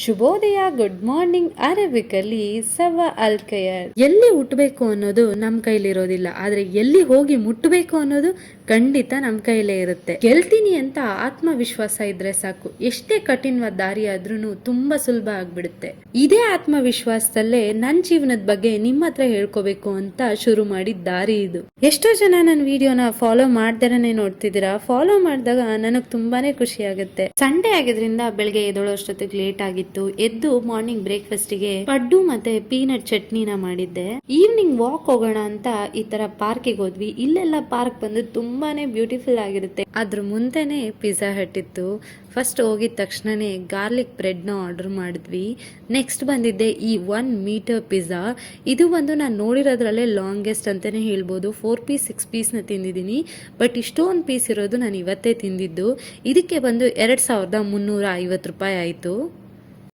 ಶುಭೋದಯ, good morning. ಅರೇಬಿಕಲ್ಲಿ ಸವ ಅಲ್ ಖೈರ್. ಎಲ್ಲಿ ಹುಟ್ಟಬೇಕು ಅನ್ನೋದು ನಮ್ ಕೈಲಿರೋದಿಲ್ಲ, ಆದ್ರೆ ಎಲ್ಲಿ ಹೋಗಿ ಮುಟ್ಟಬೇಕು ಅನ್ನೋದು ಖಂಡಿತ ನಮ್ ಕೈಲೇ ಇರುತ್ತೆ. ಗೆಲ್ತೀನಿ ಅಂತ ಆತ್ಮವಿಶ್ವಾಸ ಇದ್ರೆ ಸಾಕು, ಎಷ್ಟೇ ಕಠಿಣವಾದ ದಾರಿ ಆದ್ರೂ ತುಂಬಾ ಸುಲಭ ಆಗ್ಬಿಡುತ್ತೆ. ಇದೇ ಆತ್ಮವಿಶ್ವಾಸದಲ್ಲೇ ನನ್ ಜೀವನದ ಬಗ್ಗೆ ನಿಮ್ಮ ಹತ್ರ ಹೇಳ್ಕೋಬೇಕು ಅಂತ ಶುರು ಮಾಡಿದ ದಾರಿ ಇದು. ಎಷ್ಟೋ ಜನ ನನ್ನ ವಿಡಿಯೋನ ಫಾಲೋ ಮಾಡ್ದಾರನೆ ನೋಡ್ತಿದ್ದೀರಾ. ಫಾಲೋ ಮಾಡಿದಾಗ ನನಗ್ ತುಂಬಾನೇ ಖುಷಿ ಆಗುತ್ತೆ. ಸಂಡೇ ಆಗಿದ್ರಿಂದ ಬೆಳಗ್ಗೆ ಎದ್ದೊಳೋಷ್ಟೊತ್ತಿಗೆ ಲೇಟ್ ಆಗಿತ್ತು. ಎದ್ದು ಮಾರ್ನಿಂಗ್ ಬ್ರೇಕ್ಫಾಸ್ಟ್ ಗೆ ಪಡ್ಡು ಮತ್ತೆ ಪೀನಟ್ ಚಟ್ನಿನ ಮಾಡಿದ್ದೆ. ಈವ್ನಿಂಗ್ ವಾಕ್ ಹೋಗೋಣ ಅಂತ ಈ ತರ ಪಾರ್ಕಿಗೆ ಹೋದ್ವಿ. ಇಲ್ಲೆಲ್ಲ ಪಾರ್ಕ್ ಬಂದು ತುಂಬಾನೇ ಬ್ಯೂಟಿಫುಲ್ ಆಗಿರುತ್ತೆ. ಅದ್ರ ಮುಂದೆನೆ ಪಿಜ್ಜಾ ಹಟ್ ಇತ್ತು. ಫಸ್ಟ್ ಹೋಗಿದ ತಕ್ಷಣನೇ ಗಾರ್ಲಿಕ್ ಬ್ರೆಡ್ ನ ಆರ್ಡರ್ ಮಾಡಿದ್ವಿ. ನೆಕ್ಸ್ಟ್ ಬಂದಿದ್ದೆ ಈ 1 ಮೀಟರ್ ಪಿಜ್ಜಾ. ಇದು ಬಂದು ನಾನು ನೋಡಿರೋದ್ರಲ್ಲೇ ಲಾಂಗೆಸ್ಟ್ ಅಂತಾನೆ ಹೇಳ್ಬೋದು. 4 ಪೀಸ್ 6 ಪೀಸ್ ನ ತಿಂದಿದ್ದೀನಿ. ಬಟ್ ಇಷ್ಟೊಂದು ಪೀಸ್ ಇರೋದು ನಾನು ಇವತ್ತೇ ತಿಂದಿದ್ದು. ಇದಕ್ಕೆ ಬಂದು 2350 ರೂಪಾಯಿ ಆಯ್ತು.